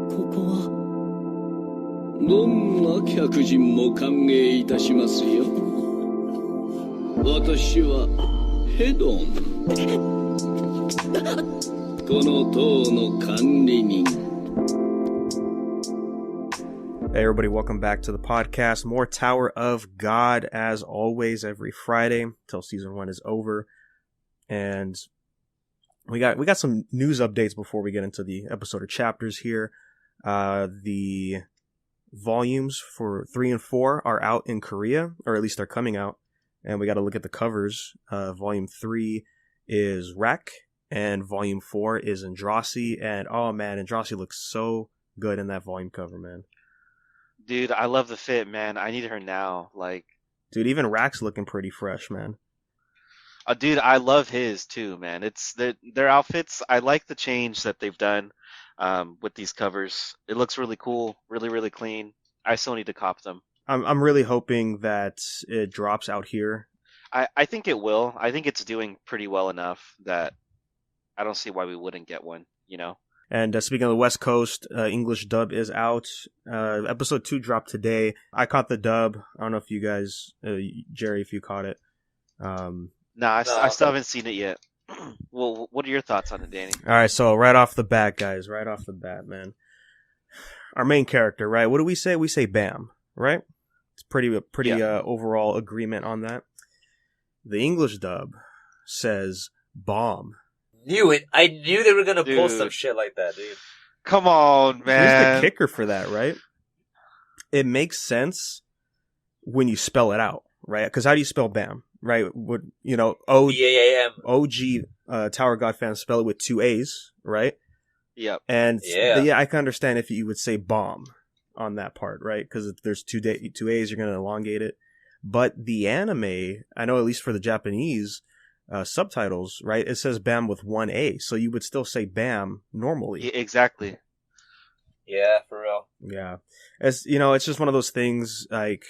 ここはどんな客人も歓迎いたしますよ。私はヘドン。この塔の管理人。Hey everybody, welcome back to the podcast. More Tower of God as always every Friday until season 1 is over. And we got some news updates before we get into the episode or chapters here. The volumes for 3 and 4 are out in Korea, or at least they're coming out. And we got to look at the covers. Volume 3 is Rek, and Volume 4 is Andrasi. And oh man, Andrasi looks so good in that volume cover, man. Dude, I love the fit, man. I need her now. Dude, even Rek's looking pretty fresh, man. Dude, I love his too, man. It's their outfits. I like the change that they've done with these covers. It looks really cool, really, really clean. I still need to cop them. I'm really hoping that it drops out here. I think it will. I think it's doing pretty well enough that I don't see why we wouldn't get one, you know? And speaking of the West Coast, English dub is out. Episode 2 dropped today. I caught the dub. I don't know if you guys, Gerry, if you caught it. I still haven't seen it yet. Well, what are your thoughts on it, Danny? All right, so right off the bat, guys, man. Our main character, right? What do we say? We say Bam, right? It's pretty overall agreement on that. The English dub says Bomb. Knew it. I knew they were gonna pull some shit like that, dude. Come on, man. Here's the kicker for that, right? It makes sense when you spell it out, right? Because how do you spell Bam, right? Would B-A-M. OG Tower God fans spell it with 2 A's, right? Yep. And yeah, I can understand if you would say bomb on that part, right? Because if there's 2 A's, you're going to elongate it. But the anime, I know at least for the Japanese subtitles, right? It says Bam with 1 A, so you would still say Bam normally. Yeah, exactly. Yeah, for real. Yeah, as you know, it's just one of those things. Like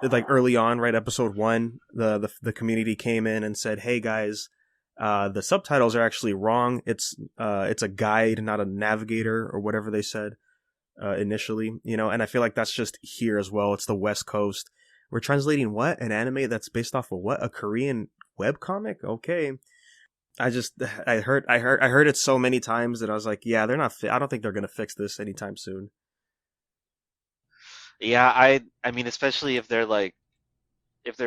early on, right? Episode 1, the community came in and said, "Hey guys, the subtitles are actually wrong. It's a guide, not a navigator, or whatever they said initially." You know, and I feel like that's just here as well. It's the West Coast. We're translating what? An anime that's based off of what? A Korean webcomic? Okay. I heard it so many times that I was like, yeah, they're not I don't think they're going to fix this anytime soon. Yeah, I mean, especially if they're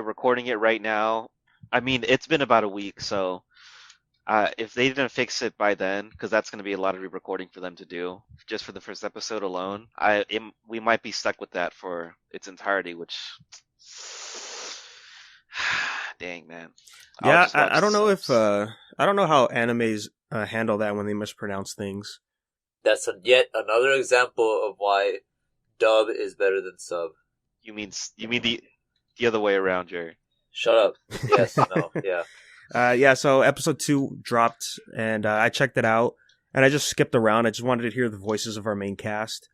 recording it right now. I mean, it's been about a week, so if they didn't fix it by then, because that's going to be a lot of re-recording for them to do, just for the first episode alone, we might be stuck with that for its entirety, which, dang, man. Yeah, I don't know if I don't know how animes handle that when they mispronounce things. That's yet another example of why dub is better than sub. You mean the other way around, Gerry? Shut up. Yes, no, yeah. Yeah, so episode 2 dropped, and I checked it out, and I just skipped around. I just wanted to hear the voices of our main cast.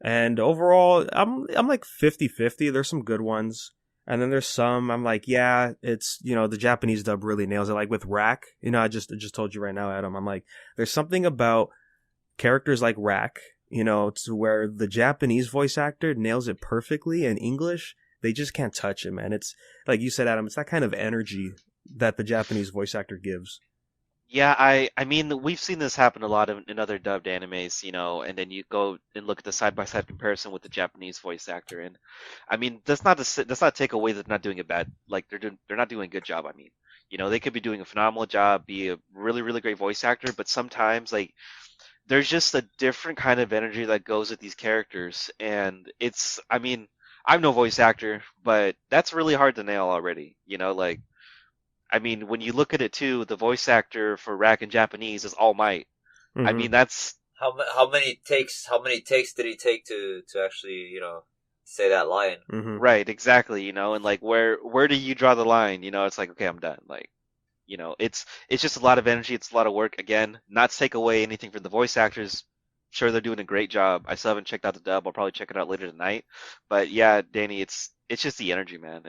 And overall, I'm like 50-50. There's some good ones. And then there's some I'm like, yeah, it's, the Japanese dub really nails it. Like with Rek, I just told you right now, Adam, I'm like, there's something about characters like Rek, to where the Japanese voice actor nails it perfectly. In English, they just can't touch it, man. It's like you said, Adam, it's that kind of energy that the Japanese voice actor gives. Yeah, I mean, we've seen this happen a lot in other dubbed animes, and then you go and look at the side-by-side comparison with the Japanese voice actor, and I mean, that's not take away that they're not doing a bad, like they're not doing a good job. I mean, they could be doing a phenomenal job, be a really, really great voice actor, but sometimes there's just a different kind of energy that goes with these characters, and I mean, I'm no voice actor, but that's really hard to nail already, I mean, when you look at it too, the voice actor for Rek in Japanese is All Might. Mm-hmm. I mean, that's how many takes did he take to actually say that line? Mm-hmm. Right, exactly. And where do you draw the line? It's like, okay, I'm done. It's just a lot of energy. It's a lot of work. Again, not to take away anything from the voice actors. Sure, they're doing a great job. I still haven't checked out the dub. I'll probably check it out later tonight. But yeah, Danny, it's just the energy, man.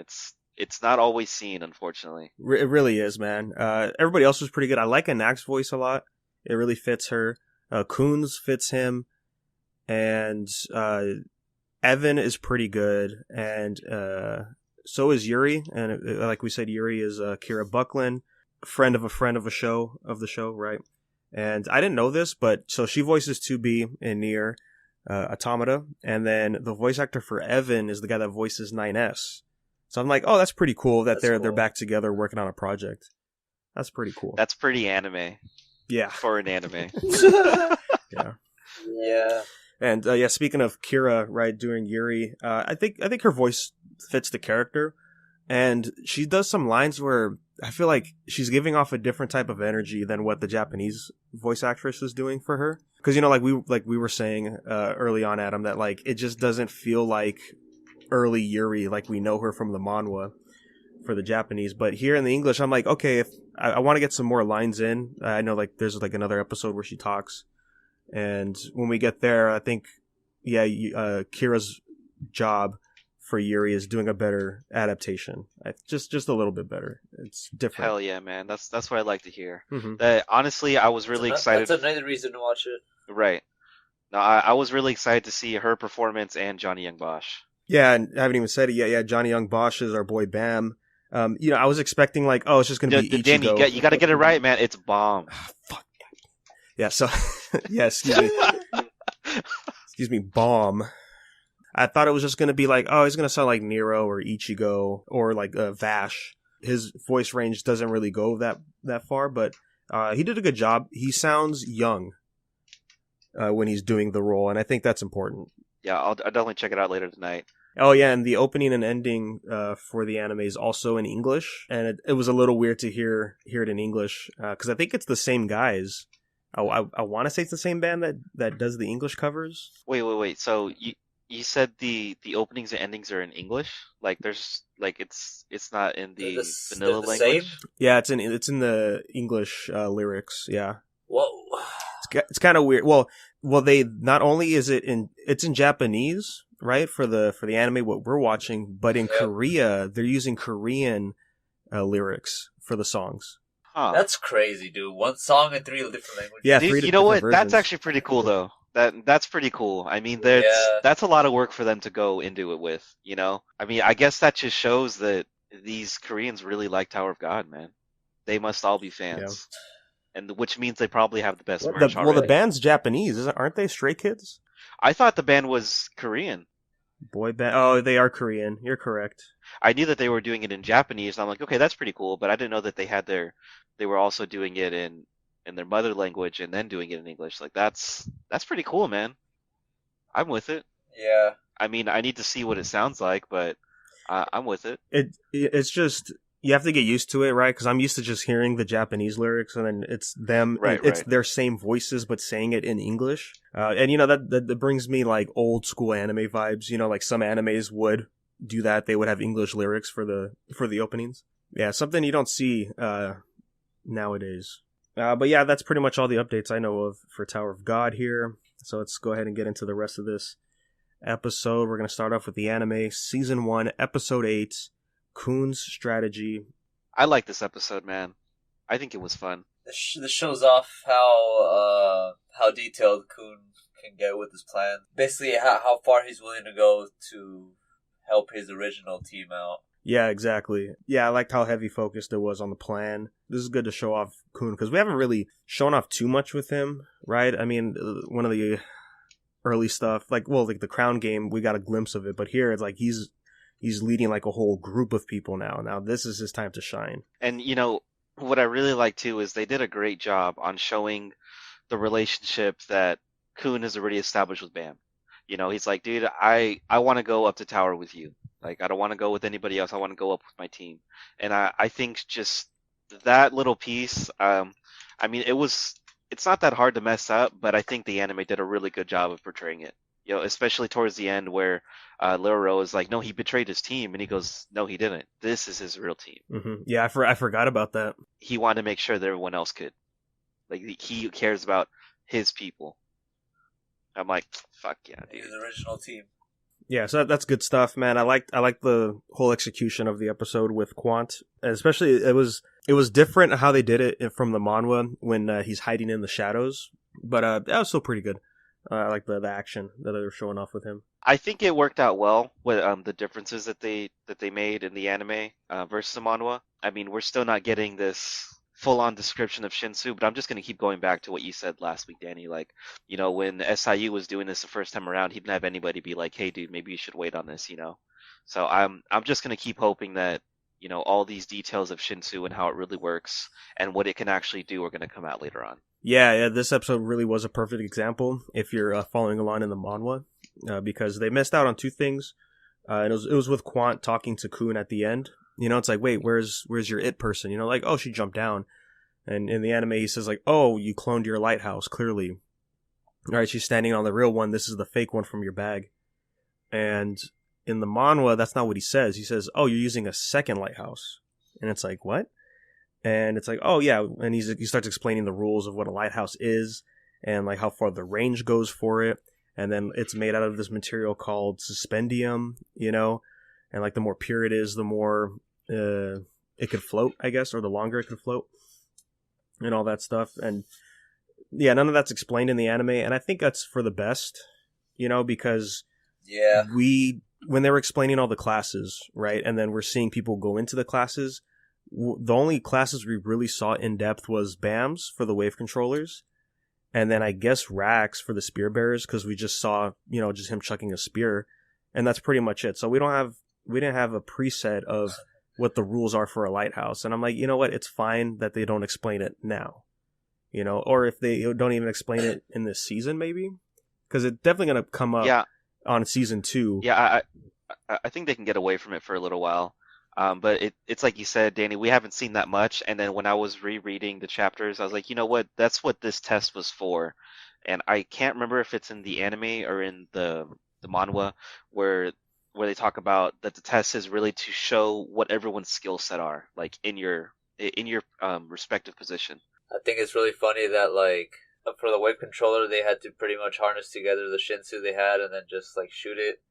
It's not always seen, unfortunately. It really is, man. Everybody else was pretty good. I like Anak's voice a lot. It really fits her. Khun's fits him. and Evan is pretty good, and so is Yuri. And like we said, Yuri is Kira Buckland, friend of the show, right? And I didn't know this, but so she voices 2B in Nier Automata, and then the voice actor for Evan is the guy that voices 9S. So I'm like, oh, that's pretty cool that they're back together working on a project. That's pretty cool. That's pretty anime. Yeah. For an anime. Yeah. Yeah. And speaking of Kira, right, doing Yuri, I think her voice fits the character, and she does some lines where I feel like she's giving off a different type of energy than what the Japanese voice actress is doing for her. Because like we were saying early on, Adam, that like it just doesn't feel like early Yuri like we know her from the manhwa for the Japanese. But here in the English, I'm like, okay, if I want to get some more lines in. I know like there's like another episode where she talks, and when we get there, I think Kira's job for Yuri is doing a better adaptation. Just a little bit better. It's different. Hell yeah, man. That's what I like to hear. Mm-hmm. Honestly, I was really excited. That's another reason to watch it. Right. No, I was really excited to see her performance and Johnny Young Bosch. Yeah, and I haven't even said it yet. Yeah, Johnny Young Bosch is our boy Bam. I was expecting like, oh, it's just gonna be Ichigo. Dan, you got to get it right, man. It's bomb. Fuck. Yeah. So, yeah. Excuse me. Excuse me. Bomb. I thought it was just gonna be like, oh, he's gonna sound like Nero or Ichigo or like Vash. His voice range doesn't really go that far, but he did a good job. He sounds young when he's doing the role, and I think that's important. Yeah, I'll definitely check it out later tonight. Oh yeah, and the opening and ending for the anime is also in English, and it was a little weird to hear it in English because I think it's the same guys. I want to say it's the same band that does the English covers. Wait. So you said the openings and endings are in English? Like there's like it's not in the vanilla language? Same? Yeah, it's in the English lyrics. Yeah. Whoa. It's kind of weird. Well, they not only is it's in Japanese, right, for the anime what we're watching, but in Korea they're using Korean lyrics for the songs. Huh. That's crazy, dude. One song in 3 different languages. Yeah, Dude, you know what? That's actually pretty cool, though. That's pretty cool. I mean, that's a lot of work for them to go into it with. You know, I mean, I guess that just shows that these Koreans really like Tower of God, man. They must all be fans, and which means they probably have the best merch already. Well, the band's Japanese, aren't they? Stray Kids? I thought the band was Korean. Boy band. Oh, they are Korean. You're correct. I knew that they were doing it in Japanese, and I'm like, okay, that's pretty cool. But I didn't know that they were also doing it in their mother language and then doing it in English. Like that's pretty cool, man. I'm with it. Yeah. I mean, I need to see what it sounds like, but I'm with it. It's just you have to get used to it, right? Because I'm used to just hearing the Japanese lyrics, and then it's them. It's their same voices, but saying it in English. And that brings me like old school anime vibes. You know, like some animes would do that. They would have English lyrics for the openings. Yeah, something you don't see nowadays. But yeah, that's pretty much all the updates I know of for Tower of God here. So let's go ahead and get into the rest of this episode. We're going to start off with the anime, Season 1, Episode 8, Khun's Strategy. I like this episode, man. I think it was fun. This shows off how detailed Khun can get with his plan. Basically, how far he's willing to go to help his original team out. Yeah, exactly. Yeah, I liked how heavy focused it was on the plan. This is good to show off Khun, because we haven't really shown off too much with him, right? I mean, one of the early stuff, like the Crown game, we got a glimpse of it, but here it's like he's leading like a whole group of people now. Now this is his time to shine. And what I really like too is they did a great job on showing the relationship that Khun has already established with Bam. He's like, dude, I want to go up to tower with you. Like, I don't want to go with anybody else. I want to go up with my team. And I think just that little piece, I mean, it's not that hard to mess up, but I think the anime did a really good job of portraying it. Especially towards the end where Lero is like, no, he betrayed his team. And he goes, no, he didn't. This is his real team. Mm-hmm. Yeah, I forgot about that. He wanted to make sure that everyone else could. Like, he cares about his people. I'm like, fuck yeah, dude. His original team. Yeah, so that's good stuff, man. I like the whole execution of the episode with Quant, and especially it was different how they did it from the manhwa when he's hiding in the shadows, but that was still pretty good. I like the action that they're showing off with him. I think it worked out well with the differences that they made in the anime versus the manhwa. I mean, we're still not getting this full-on description of Shinsu, but I'm just gonna keep going back to what you said last week, Danny. Like, you know, when SIU was doing this the first time around, he didn't have anybody be like, "Hey, dude, maybe you should wait on this," you know. So I'm just gonna keep hoping that, you know, all these details of Shinsu and how it really works and what it can actually do are gonna come out later on. Yeah, this episode really was a perfect example if you're following along in the manhwa, because they missed out on two things. And it was with Quant talking to Khun at the end. You know, it's like, wait, where's your it person? You know, like, oh, she jumped down. And in the anime, he says like, oh, you cloned your lighthouse, clearly. All right, she's standing on the real one. This is the fake one from your bag. And in the manhwa, that's not what he says. He says, oh, you're using a second lighthouse. And it's like, what? And it's like, oh, yeah. And he starts explaining the rules of what a lighthouse is and like how far the range goes for it. And then it's made out of this material called suspendium, you know, and like the more pure it is, the more it could float, I guess, or the longer it could float and all that stuff. And yeah, none of that's explained in the anime. And I think that's for the best, you know, because when they were explaining all the classes, right, and then we're seeing people go into the classes, the only classes we really saw in depth was BAMs for the wave controllers, and then I guess Rax for the spear bearers, because we just saw, you know, just him chucking a spear, and that's pretty much it. So we didn't have a preset of what the rules are for a lighthouse, and I'm like, you know what, it's fine that they don't explain it now, you know, or if they don't even explain it in this season, maybe, because it's definitely gonna come up on season 2. Yeah, I think they can get away from it for a little while. But it's like you said, Danny, we haven't seen that much. And then when I was rereading the chapters, I was like, you know what? That's what this test was for. And I can't remember if it's in the anime or in the manhwa where they talk about that the test is really to show what everyone's skill set are, like in your respective position. I think it's really funny that like for the wave controller, they had to pretty much harness together the Shinsu they had and then just like shoot it.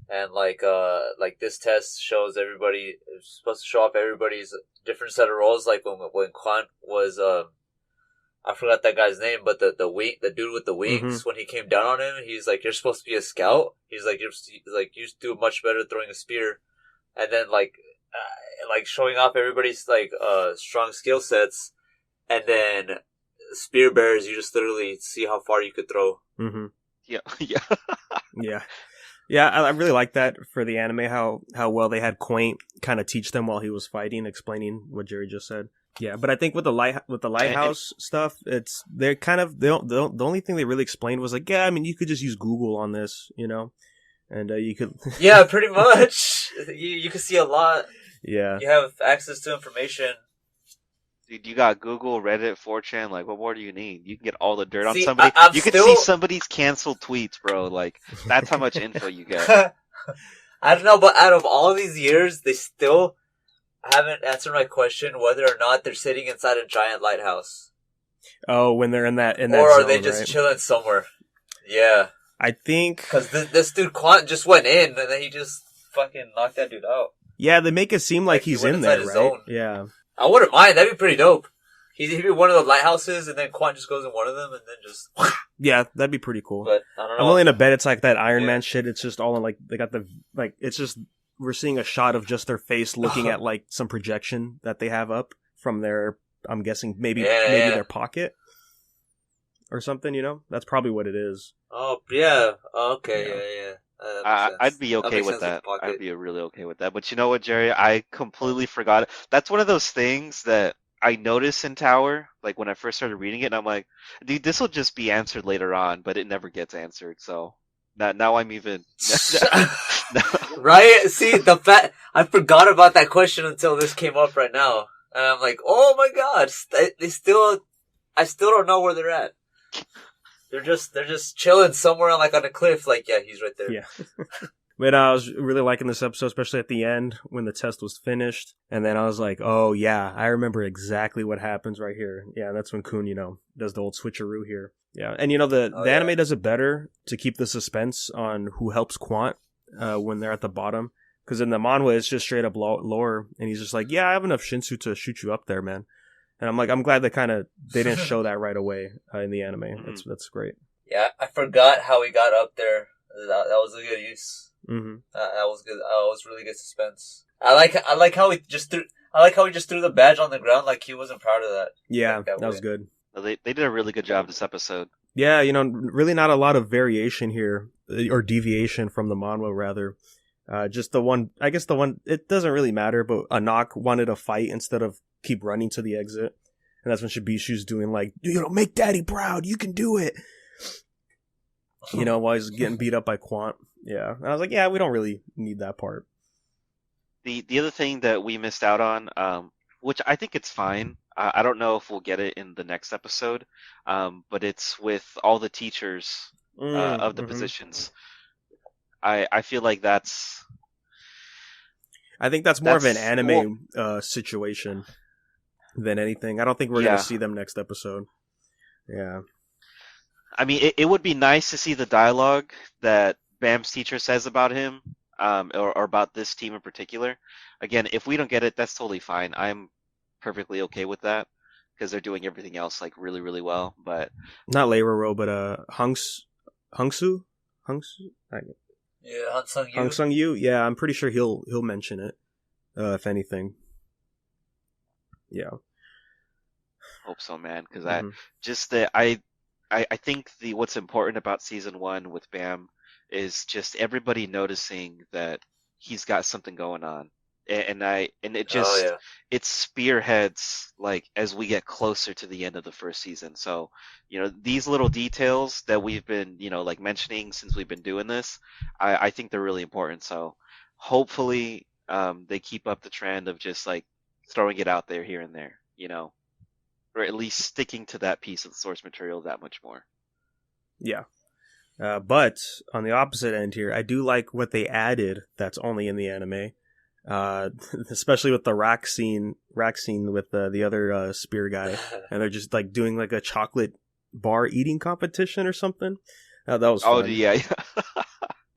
And like this test shows everybody, it's supposed to show off everybody's different set of roles. Like when Quan was I forgot that guy's name, but the dude with the wings, when he came down on him, he's like, you're supposed to be a scout. He's like, you do much better throwing a spear. And then like showing off everybody's like strong skill sets, and then spear bearers, you just literally see how far you could throw. Mm-hmm. Yeah. Yeah, I really like that for the anime, how well they had Quaint kind of teach them while he was fighting, explaining what Gerry just said. Yeah, but I think with the lighthouse stuff, they're kind of the only thing they really explained was like, yeah, I mean, you could just use Google on this, you know, and you could yeah, pretty much. You can see a lot. Yeah, you have access to information. Dude, you got Google, Reddit, 4chan, like, what more do you need? You can get all the dirt on see, somebody. You can see somebody's canceled tweets, bro. Like, that's how much info you get. I don't know, but out of all these years, they still haven't answered my question whether or not they're sitting inside a giant lighthouse. Oh, when they're in that or are zone, they just right? chilling somewhere? Yeah. I think... Because this dude, Quant, just went in, and then he just fucking knocked that dude out. Yeah, they make it seem like he's in there, right? Zone. Yeah. I wouldn't mind. That'd be pretty dope. He'd be one of the lighthouses, and then Quant just goes in one of them, and then just... Yeah, that'd be pretty cool. But I don't know. I'm willing to bet it's like that Iron Man shit. It's just all in, like, they got the... Like, it's just... We're seeing a shot of just their face looking at, like, some projection that they have up from their... I'm guessing maybe their pocket or something, you know? That's probably what it is. Oh, yeah. Okay, yeah. I'd be okay with that. I'd be really okay with that. But you know what, Gerry? I completely forgot it. That's one of those things that I noticed in Tower, like when I first started reading it, and I'm like, dude, this will just be answered later on, but it never gets answered. So now I'm even... Right? See, I forgot about that question until this came up right now. And I'm like, oh my god, I still don't know where they're at. They're just chilling somewhere on a cliff. Like, yeah, he's right there. Yeah. But I was really liking this episode, especially at the end when the test was finished. And then I was like, oh yeah, I remember exactly what happens right here. Yeah, that's when Khun, does the old switcheroo here. Yeah, and the anime does it better to keep the suspense on who helps Quant when they're at the bottom. Because in the manhwa, it's just straight up lore, and he's just like, yeah, I have enough Shinsu to shoot you up there, man. And I'm like, I'm glad they didn't show that right away in the anime. That's great. Yeah, I forgot how he got up there. That was a good use. Mm-hmm. That was good. That was really good suspense. I like how he just threw the badge on the ground like he wasn't proud of that. Yeah, Like that was good. They did a really good job this episode. Yeah, really not a lot of variation here, or deviation from the manhwa, rather. Just the one, I guess it doesn't really matter, but Anak wanted a fight instead of keep running to the exit. And that's when Shibishu's doing like, make daddy proud, you can do it. While he's getting beat up by Quant. Yeah. And I was like, yeah, we don't really need that part. The other thing that we missed out on, which I think it's fine. I don't know if we'll get it in the next episode, but it's with all the teachers of the positions. I feel like that's... I think that's more of an anime situation than anything. I don't think we're going to see them next episode. Yeah. I mean, it would be nice to see the dialogue that Bam's teacher says about him, or about this team in particular. Again, if we don't get it, that's totally fine. I'm perfectly okay with that because they're doing everything else like really, really well. But not Leiroro, but Hungsu. Yeah, Hong Sung Yu. Yeah, I'm pretty sure he'll mention it, if anything. Yeah. Hope so, man. Because I think what's important about season 1 with Bam is just everybody noticing that he's got something going on, and it just it spearheads like as we get closer to the end of the first season. So these little details that we've been like mentioning since we've been doing this, I think they're really important. So hopefully they keep up the trend of just like throwing it out there here and there, or at least sticking to that piece of the source material that much more. Yeah. But on the opposite end here, I do like what they added that's only in the anime. Especially with the rack scene with the other spear guy. And they're just like doing like a chocolate bar eating competition or something. That was fun. Oh, yeah.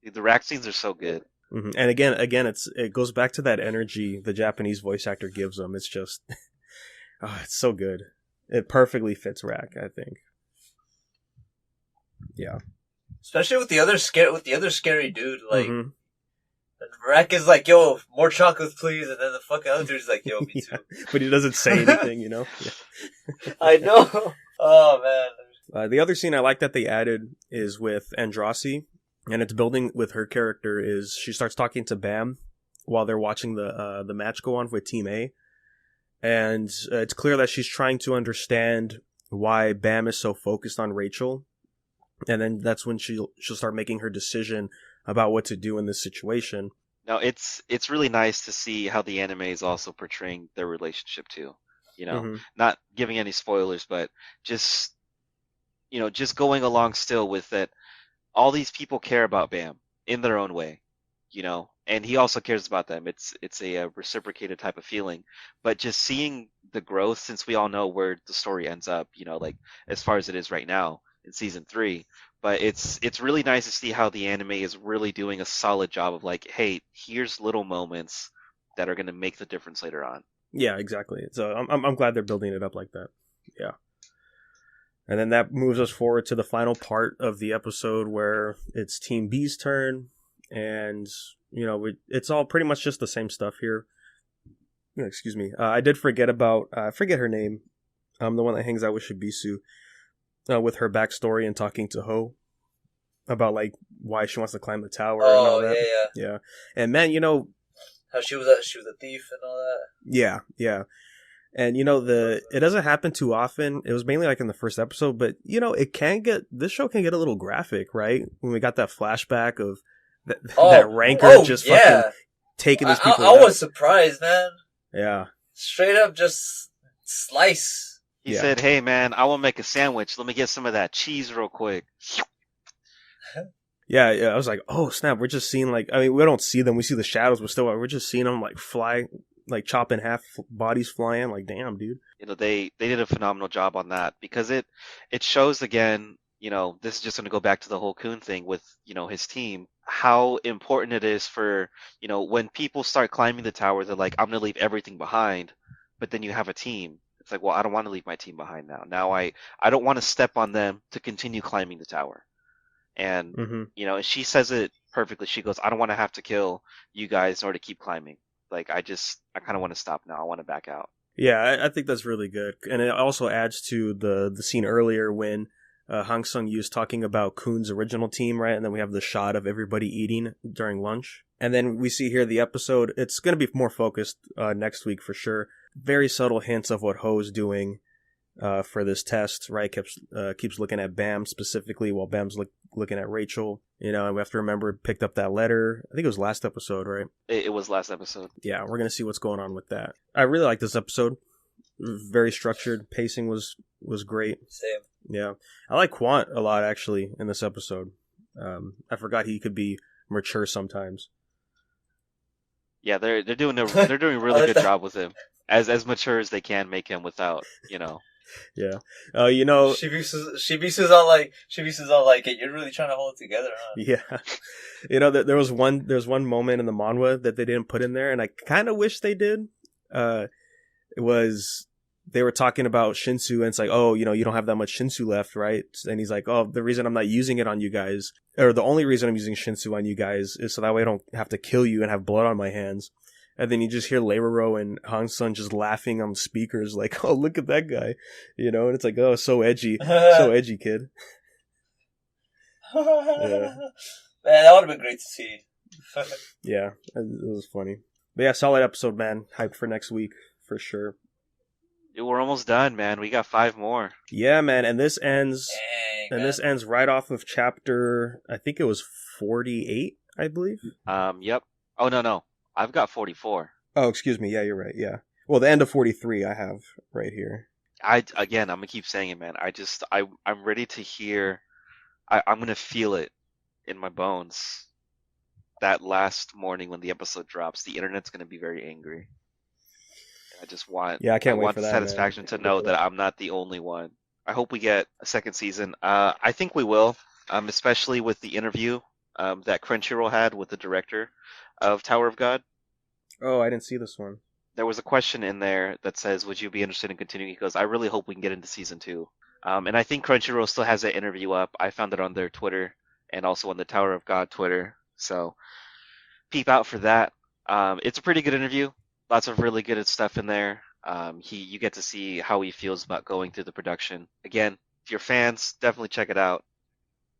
The rack scenes are so good. Mm-hmm. And again, it goes back to that energy the Japanese voice actor gives them. It's just, it's so good. It perfectly fits Rack, I think. Yeah. Especially with the other scary dude, like Rack is like, "Yo, more chocolates, please," and then the fucking other dude's like, "Yo, me too." But he doesn't say anything, Yeah. I know. Oh man. The other scene I like that they added is with Andrasi, and it's building with her character. Is she starts talking to Bam while they're watching the match go on with Team A, and it's clear that she's trying to understand why Bam is so focused on Rachel. And then that's when she'll start making her decision about what to do in this situation. Now, it's really nice to see how the anime is also portraying their relationship too. Not giving any spoilers, but just going along still with that. All these people care about Bam in their own way, and he also cares about them. It's a reciprocated type of feeling. But just seeing the growth, since we all know where the story ends up, like as far as it is right now in season 3, but it's really nice to see how the anime is really doing a solid job of like, hey, here's little moments that are going to make the difference later on. Yeah, exactly. So I'm glad they're building it up like that. Yeah. And then that moves us forward to the final part of the episode where it's Team B's turn, and it's all pretty much just the same stuff here. Excuse me. I did forget about I forget her name. The one that hangs out with Shibisu. With her backstory and talking to Ho about like why she wants to climb the tower and all that. Yeah. And man, how she was a thief and all that. Yeah. And it doesn't happen too often. It was mainly like in the first episode, but this show can get a little graphic, right? When we got that flashback of that rancor fucking taking these people. I was surprised, man. Yeah. Straight up just slice. He said, "Hey, man, I want to make a sandwich. Let me get some of that cheese real quick." Yeah. I was like, oh, snap. We're just seeing we don't see them. We see the shadows, but still, we're just seeing them like fly, like chop in half, bodies flying. Like, damn, dude. They did a phenomenal job on that because it shows again, this is just going to go back to the whole Khun thing with, his team, how important it is for, when people start climbing the tower, they're like, I'm going to leave everything behind. But then you have a team. It's like, well, I don't want to leave my team behind now. Now I don't want to step on them to continue climbing the tower. And, and she says it perfectly. She goes, I don't want to have to kill you guys in order to keep climbing. Like, I kind of want to stop now. I want to back out. Yeah, I think that's really good. And it also adds to the scene earlier when Hang Sung-Yu's talking about Khun's original team, right? And then we have the shot of everybody eating during lunch. And then we see here the episode. It's going to be more focused next week for sure. Very subtle hints of what Ho's doing for this test, right? Keeps looking at Bam specifically while Bam's looking at Rachel. And we have to remember, picked up that letter. I think it was last episode, right? It was last episode. Yeah, we're going to see what's going on with that. I really like this episode. Very structured. Pacing was great. Same. Yeah. I like Quant a lot, actually, in this episode. I forgot he could be mature sometimes. Yeah, they're doing a really good job with him. As mature as they can make him without, Yeah. Shibisu's all like, hey, you're really trying to hold it together, huh? Yeah. There was one moment in the manhwa that they didn't put in there, and I kind of wish they did. It was, they were talking about Shinsu, and it's like, oh, you don't have that much Shinsu left, right? And he's like, oh, the reason I'm not using it on you guys, or the only reason I'm using Shinsu on you guys is so that way I don't have to kill you and have blood on my hands. And then you just hear Leiroro and Hang Sung just laughing on speakers like, oh, look at that guy. And it's like, oh, so edgy. So edgy, kid. Yeah. Man, that would have been great to see. Yeah, it was funny. But yeah, solid episode, man. Hyped for next week, for sure. We're almost done, man. We got 5 more. Yeah, man. And this ends Dang, ends right off of chapter, I think it was 48, I believe. Yep. Oh, no. I've got 44. Oh, excuse me. Yeah, you're right. Yeah. Well, the end of 43 I have right here. I'm gonna keep saying it, man. I'm ready to hear. I'm gonna feel it in my bones. That last morning when the episode drops, the internet's gonna be very angry. I just want. Yeah, I can't wait for that. Satisfaction man. to know that I'm not the only one. I hope we get a second season. I think we will. Especially with the interview that Crunchyroll had with the director of Tower of God. Oh, I didn't see this one. There was a question in there that says, would you be interested in continuing? He goes, I really hope we can get into season 2. And I think Crunchyroll still has that interview up. I found it on their Twitter and also on the Tower of God Twitter. So peep out for that. It's a pretty good interview. Lots of really good stuff in there. You get to see how he feels about going through the production. Again, if you're fans, definitely check it out.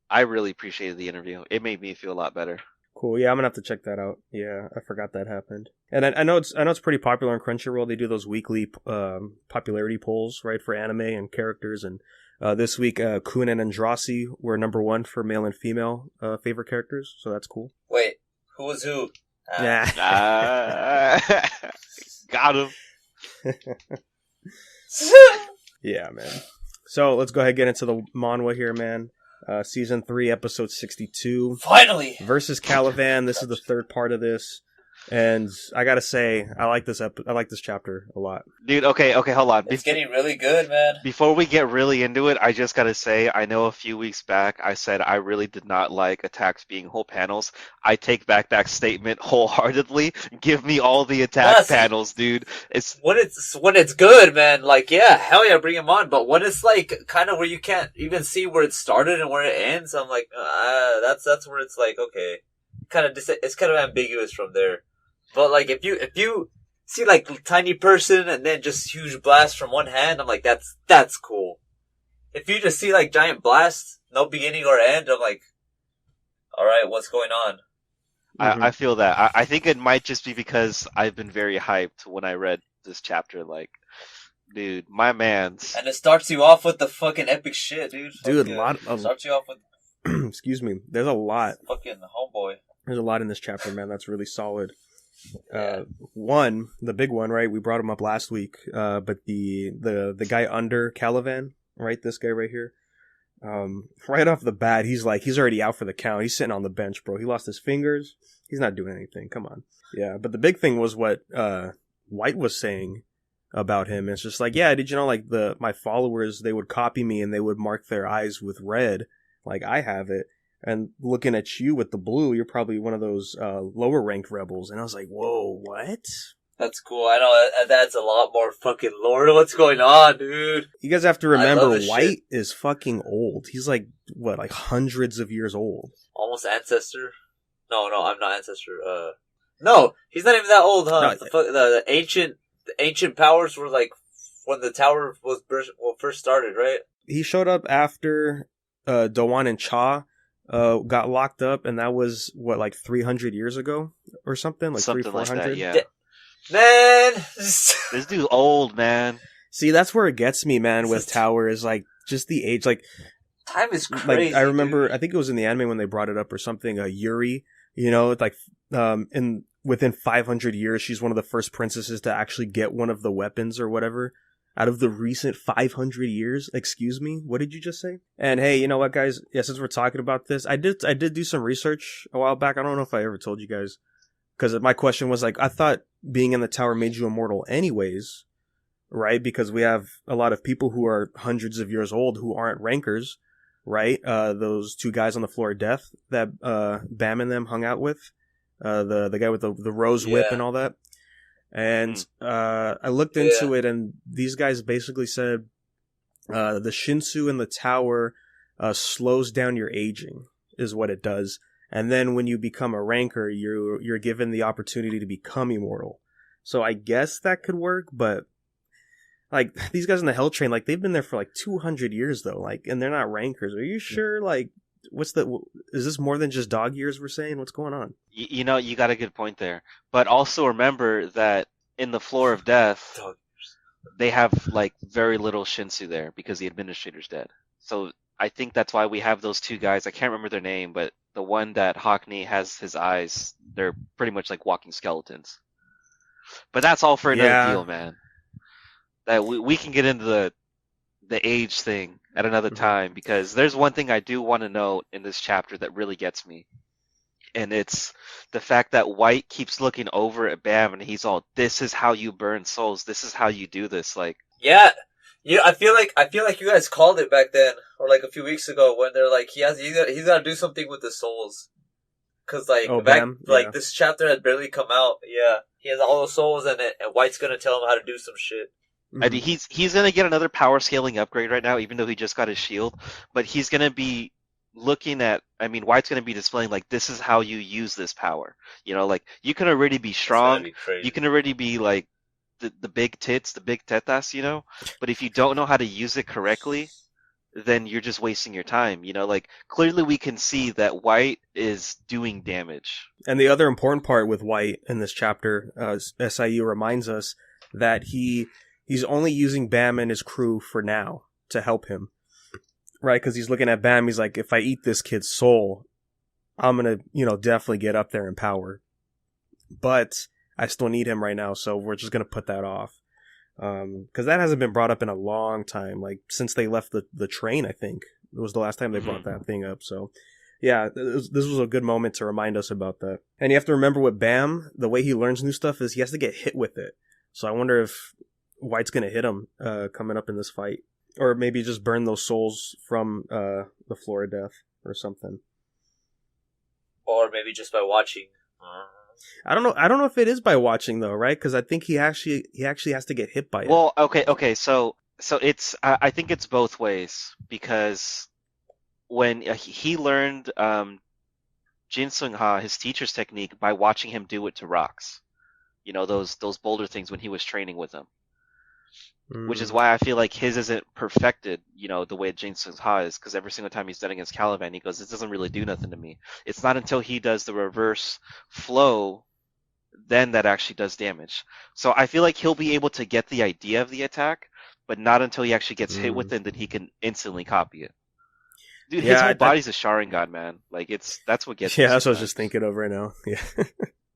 I really appreciated the interview. It made me feel a lot better. Cool. Yeah, I'm gonna have to check that out. Yeah, I forgot that happened. And I know it's pretty popular on Crunchyroll. They do those weekly popularity polls, right, for anime and characters. And this week, Khun and Andrasi were number 1 for male and female favorite characters. So that's cool. Wait, who was who? Got him. Yeah, man. So let's go ahead and get into the manhwa here, man. Season 3, episode 62. Finally! Versus Kallavan. This is the third part of this. And I gotta say, I like this chapter a lot. Dude, okay, hold on. It's getting really good, man. Before we get really into it, I just gotta say, I know a few weeks back I said I really did not like attacks being whole panels. I take back that statement wholeheartedly. Give me all the attack panels, dude. It's when it's good, man. Like, yeah, hell yeah, bring them on. But when it's like kind of where you can't even see where it started and where it ends, I'm like, that's where it's like, okay, it's kind of ambiguous from there. But like, if you see like tiny person and then just huge blast from one hand, I'm like, that's cool. If you just see like giant blast, no beginning or end, I'm like, all right, what's going on? I feel that. I think it might just be because I've been very hyped when I read this chapter. Like, dude, my man's. And it starts you off with the fucking epic shit, dude. Dude, a lot of. Starts you off with. Excuse me. There's a lot. Fucking homeboy. There's a lot in this chapter, man. That's really solid. Yeah. One, the big one, right? We brought him up last week. But the guy under Kallavan, right? This guy right here. Right off the bat, he's already out for the count. He's sitting on the bench, bro. He lost his fingers. He's not doing anything. Come on. Yeah. But the big thing was what White was saying about him. It's just like, yeah, did you know, like my followers, they would copy me and they would mark their eyes with red, like I have it. And looking at you with the blue, you're probably one of those lower ranked rebels. And I was like, whoa, what? That's cool. I know that's a lot more fucking lore to what's going on, dude. You guys have to I remember, love this White shit. is fucking old. He's like, what, like hundreds of years old. Almost ancestor. No, I'm not ancestor. No, he's not even that old, huh? No, The ancient powers were like when the tower was first started, right? he showed up after Dowan and Cha got locked up, and that was, what, like 300 years ago or something? Like Something 400? like that, yeah. Man, This dude's old, man. See, that's where it gets me, man, with Tower, is like just the age. Like, time is crazy. I remember, dude. I think it was in the anime when they brought it up or something, Yuri, you know, like within 500 years, she's one of the first princesses to actually get one of the weapons or whatever. Out of the recent 500 years, excuse me, what did you just say? And hey, you know what, guys? Yeah, since we're talking about this, I did do some research a while back. I don't know if I ever told you guys, because my question was like, I thought being in the tower made you immortal anyways, right? Because we have a lot of people who are hundreds of years old who aren't rankers, right? Those two guys on the floor of death that Bam and them hung out with, the guy with the rose whip and all that. And I looked into it, and these guys basically said the Shinsu in the tower slows down your aging, is what it does. And then when you become a ranker, you're given the opportunity to become immortal. So I guess that could work, but like these guys in the Hell Train, like they've been there for like 200 years though, like, and they're not rankers. Are you sure? Like, is this more than just dog years we're saying? What's going on? You know, you got a good point there. But also remember that in the Floor of Death, they have like very little Shinsu there because the administrator's dead. So I think that's why we have those two guys. I can't remember their name, but the one that Hockney has his eyes, they're pretty much like walking skeletons. But that's all for another deal, man. That we can get into the age thing at another time, because there's one thing I do want to note in this chapter that really gets me. And it's the fact that White keeps looking over at Bam and he's all, this is how you burn souls. This is how you do this. Like, yeah. I feel like you guys called it back then, or like a few weeks ago, when they're like, he's got to do something with the souls. Cause like this chapter had barely come out. Yeah. He has all the souls in it, and White's gonna tell him how to do some shit. I mean, he's gonna get another power scaling upgrade right now, even though he just got his shield. But he's gonna be looking at, I mean, White's gonna be displaying like, this is how you use this power. You know, like you can already be strong. You can already be like the big tits, the big tetas, you know. But if you don't know how to use it correctly, then you're just wasting your time. You know, like clearly we can see that White is doing damage. And the other important part with White in this chapter, SIU reminds us that he's only using Bam and his crew for now to help him, right? Because he's looking at Bam, he's like, if I eat this kid's soul, I'm gonna, definitely get up there in power. But I still need him right now, so we're just gonna put that off. Because that hasn't been brought up in a long time, like since they left the train. I think it was the last time they brought that thing up. So yeah, this was a good moment to remind us about that. And you have to remember with Bam, the way he learns new stuff is he has to get hit with it. So I wonder if White's gonna hit him coming up in this fight, or maybe just burn those souls from the Floor of Death or something. Or maybe just by watching. I don't know if it is by watching though, right? Because I think he actually has to get hit by it. Well, okay, so it's I think it's both ways, because when he learned Jin Sung Ha, his teacher's technique, by watching him do it to rocks, those boulder things when he was training with him, which is why I feel like his isn't perfected, the way Jin Sung Ha is, because every single time he's done against Kallavan, he goes, this doesn't really do nothing to me. It's not until he does the reverse flow then that actually does damage. So I feel like he'll be able to get the idea of the attack, but not until he actually gets hit with it, then he can instantly copy it. Dude, his whole body's a Sharingan, man. Like, that's what gets me. Yeah, that's what I was just thinking of right now. Yeah.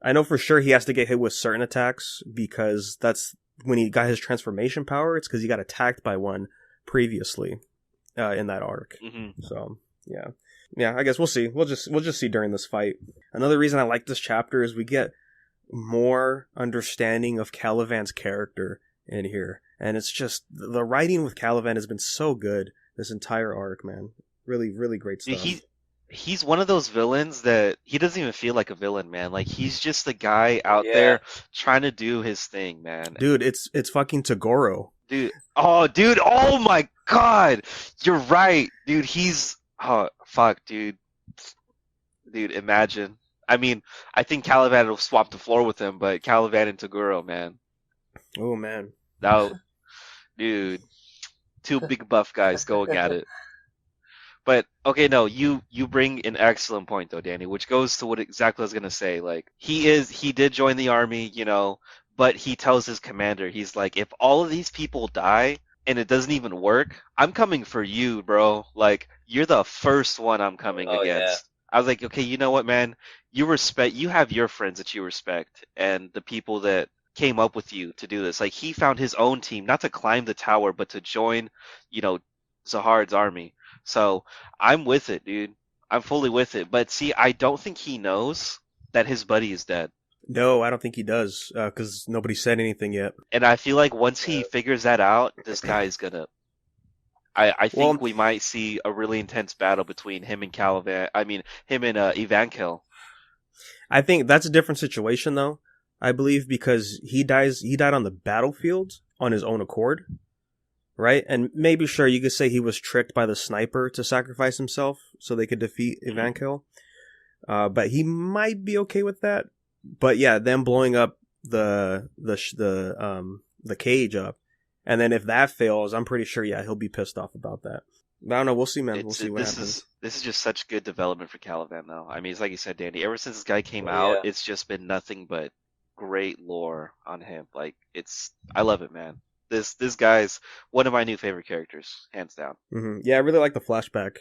I know for sure he has to get hit with certain attacks, because that's when he got his transformation power. It's because he got attacked by one previously in that arc. So yeah, I guess we'll see. We'll just see during this fight. Another reason I like this chapter is we get more understanding of Kallavan's character in here, and it's just the writing with Kallavan has been so good this entire arc, man. Really, really great stuff. he's one of those villains that he doesn't even feel like a villain, man. Like he's just the guy out Yeah. there trying to do his thing, man. Dude, it's fucking Toguro. Dude, oh my god, you're right, dude. Oh fuck, dude. Imagine. I mean, I think Kallavan will swap the floor with him, but Kallavan and Toguro, man, Oh man. that, dude, two big buff guys going at it. But okay, no, you bring an excellent point though, Danny, which goes to what exactly I was gonna say. Like he did join the army, but he tells his commander, he's like, if all of these people die and it doesn't even work, I'm coming for you, bro. Like you're the first one I'm coming Oh, yeah. against. I was like, okay, you know what, man? You have your friends that you respect and the people that came up with you to do this. Like he found his own team, not to climb the tower, but to join, Zahard's army. So I'm with it, dude. I'm fully with it. But see, I don't think he knows that his buddy is dead. No, I don't think he does, because nobody said anything yet. And I feel like once he figures that out, this guy is gonna. I think Well- we might see a really intense battle between him and Kallavan. I mean, him and Evankel. I think that's a different situation, though. I believe because he died on the battlefield on his own accord, right? And maybe sure you could say he was tricked by the sniper to sacrifice himself so they could defeat Evankel. But he might be okay with that. But yeah, them blowing up the cage up, and then if that fails, I'm pretty sure he'll be pissed off about that. But I don't know. We'll see, man. We'll see what happens. This is just such good development for Kallavan, though. I mean, it's like you said, Danny. Ever since this guy came Oh, out, yeah. it's just been nothing but great lore on him. Like I love it, man. This guy's one of my new favorite characters, hands down. Mm-hmm. Yeah, I really like the flashback.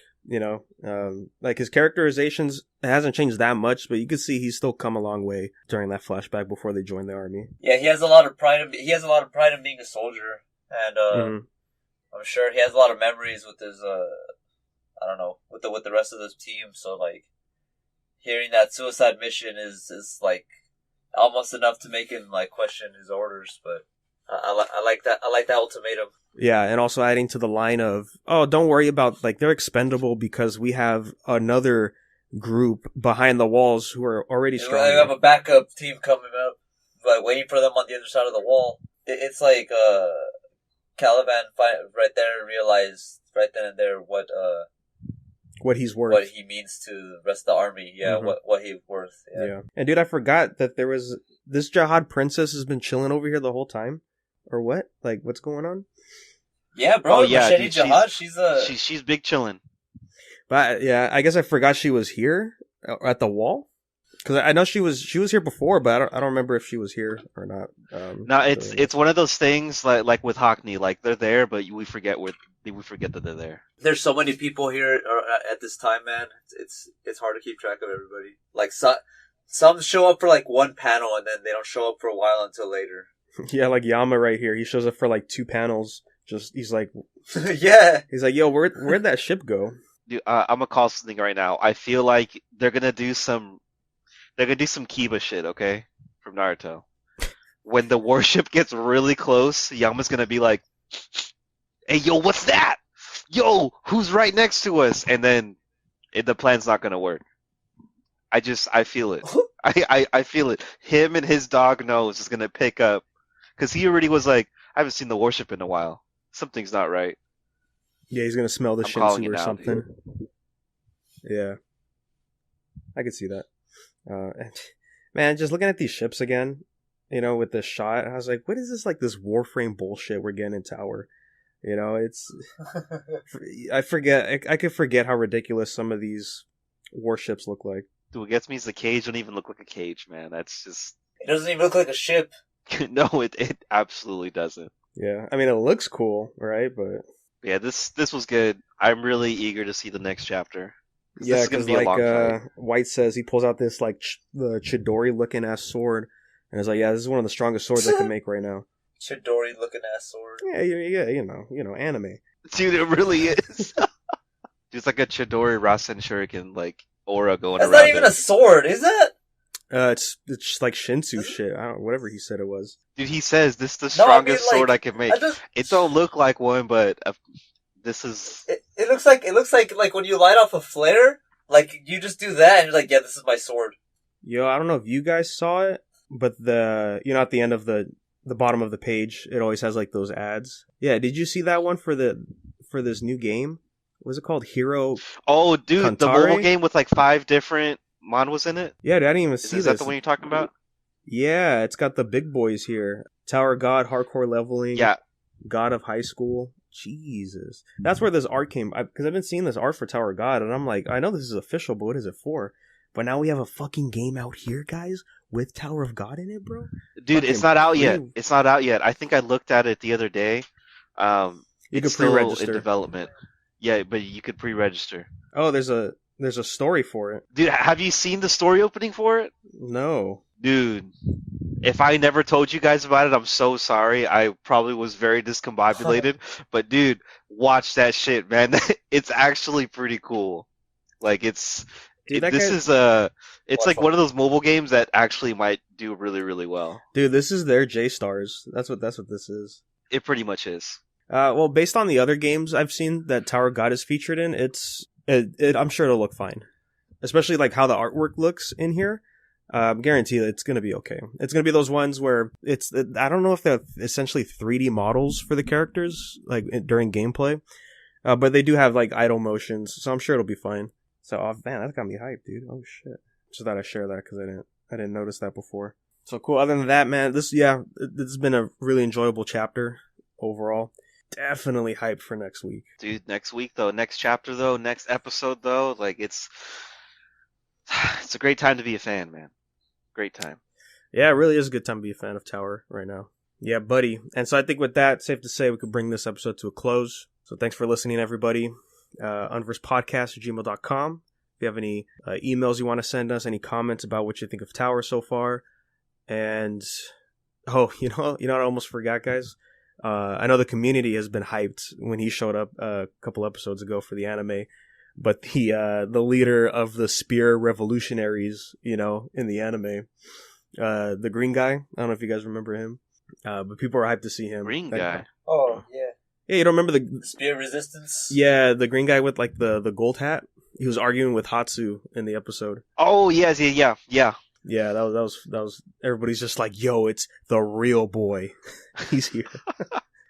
Like his characterizations hasn't changed that much, but you can see he's still come a long way during that flashback before they joined the army. Yeah, he has a lot of pride. He has a lot of pride in being a soldier, and I'm sure he has a lot of memories with his. I don't know, with the rest of his team. So like, hearing that suicide mission is like almost enough to make him like question his orders. But I like that. I like that ultimatum. Yeah, and also adding to the line of, oh, don't worry about, like, they're expendable because we have another group behind the walls who are already strong. We have a backup team coming up, like waiting for them on the other side of the wall. It's like Kallavan right there realized right then and there what he's worth. What he means to the rest of the army. Yeah, what he's worth. Yeah. And dude, I forgot that there was this Jihad princess has been chilling over here the whole time, or what? Like, what's going on? Yeah, bro. Oh, yeah, Machete dude, Jihad. She's big chillin'. But yeah, I guess I forgot she was here at the wall. Because I know she was here before, but I don't remember if she was here or not. No, it's one of those things like with Hockney, like they're there, but we forget that they're there. There's so many people here at this time, man. It's hard to keep track of everybody. Like some show up for like one panel and then they don't show up for a while until later. Yeah, like Yama right here. He shows up for like 2 panels. He's like, yeah. He's like, yo, where'd that ship go? Dude, I'm gonna call something right now. I feel like they're gonna do some Kiba shit, okay, from Naruto. When the warship gets really close, Yama's gonna be like, "Hey, yo, what's that? Yo, who's right next to us?" And then the plan's not gonna work. I feel it. I feel it. Him and his dog nose is gonna pick up, because he already was like, "I haven't seen the warship in a while. Something's not right." Yeah, he's gonna smell the I'm calling Shinsu it or now, something. Yeah, I could see that. Man, just looking at these ships again, with this shot, I was like, what is this, like, this Warframe bullshit we're getting in Tower? It's... I could forget how ridiculous some of these warships look like. Dude, what gets me is the cage don't even look like a cage, man. That's just... It doesn't even look like a ship. No, it absolutely doesn't. Yeah, I mean, it looks cool, right? But... Yeah, this was good. I'm really eager to see the next chapter. Yeah, because like White says, he pulls out this like the Chidori looking ass sword, and it's like, yeah, this is one of the strongest swords I can make right now. Chidori looking ass sword. Yeah, anime. Dude, it really is. It's like a Chidori Rasen Shuriken like aura going That's around. not even a sword, is it? It's just like Shinsu shit. I don't know, whatever he said it was. Dude, he says this is the strongest sword I can make. It don't look like one, but this is. It looks like when you light off a flare, Like, you just do that, and you're like, yeah, this is my sword. Yo, I don't know if you guys saw it, but at the end of the bottom of the page, it always has like those ads. Yeah, did you see that one for this new game? What was it called? Hero? Oh, dude, the Kantare? mobile game with like 5 different manhwas in it. Yeah, dude, I didn't even see Is this. that the one you're talking about? Yeah, it's got the big boys here. Tower God, hardcore leveling. Yeah. God of High School. Jesus. That's where this art came. Because I've been seeing this art for Tower God, and I'm like, I know this is official, but what is it for? But now we have a fucking game out here, guys, with Tower of God in it, bro. Dude, Fucking it's not out yet. pre- It's not out yet. I think I looked at it the other day. You It's could still pre-register. in development. Yeah, but you could pre-register. Oh, there's a story for it. Dude, have you seen the story opening for it? No. Dude, if I never told you guys about it, I'm so sorry. I probably was very discombobulated. But dude, watch that shit, man. It's actually pretty cool. Like it's Dude, it's Watch like one. one of those mobile games that actually might do really, really well. Dude, this is their J-Stars. That's what this is. It pretty much is. Well, based on the other games I've seen that Tower of God is featured in, I'm sure it'll look fine. Especially like how the artwork looks in here. Guarantee that it's gonna be okay. It's gonna be those ones where I don't know if they're essentially 3D models for the characters, like during gameplay, but they do have like idle motions, so I'm sure it'll be fine. So, oh man, that got me hyped, dude. Oh shit! Just thought I'd share that because I didn't notice that before. So cool. Other than that, man, this has been a really enjoyable chapter overall. Definitely hyped for next week. Dude, next week though, next chapter though, next episode though, like it's a great time to be a fan, man. Great time. Yeah, it really is a good time to be a fan of Tower right now. Yeah, buddy. And so I think with that, safe to say we could bring this episode to a close. So thanks for listening, everybody. unversedpodcast@gmail.com. If you have any emails you want to send us, any comments about what you think of Tower so far. And, you know what I almost forgot, guys? I know the community has been hyped when he showed up a couple episodes ago for the anime. But the leader of the Spear Revolutionaries, in the anime, the green guy. I don't know if you guys remember him, but people are hyped to see him. Green guy. Oh, yeah. Yeah, you don't remember the Spear Resistance? Yeah, the green guy with like the gold hat. He was arguing with Hatsu in the episode. Oh yes, yeah. Yeah, that was. Everybody's just like, yo, it's the real boy. He's here.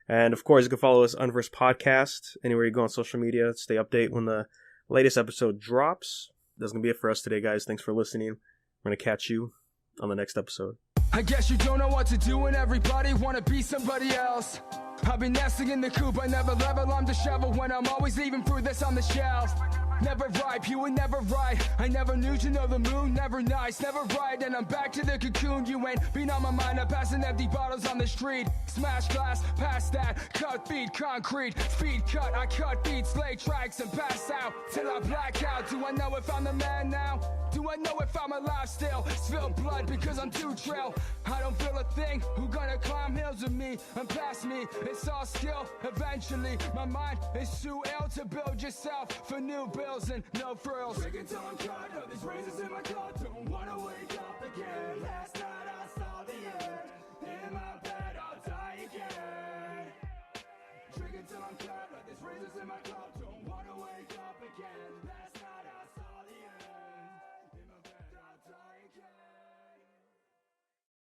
And of course, you can follow us Unverse Podcast anywhere you go on social media. Stay update when the latest episode drops. That's gonna be it for us today, guys. Thanks for listening. We're gonna catch you on the next episode. I guess you don't know what to do and everybody wanna be somebody else. I've been nesting in the coop, I never level, I'm disheveled when I'm always leaving fruit that's on the shelf. Never ripe, you were never right. I never knew to know the moon, never nice, never right. And I'm back to the cocoon, you ain't been on my mind. I'm passing empty bottles on the street. Smash glass, past that, cut beat, concrete. Speed cut, I cut beats, lay tracks and pass out till I black out. Do I know if I'm the man now? Do I know if I'm alive still? Spill blood because I'm too trail. I don't feel a thing, who gonna climb hills with me and pass me? It's all skill, eventually. My mind is too ill to build yourself for new bills and no frills. Break until I'm cut, these razors in my cut.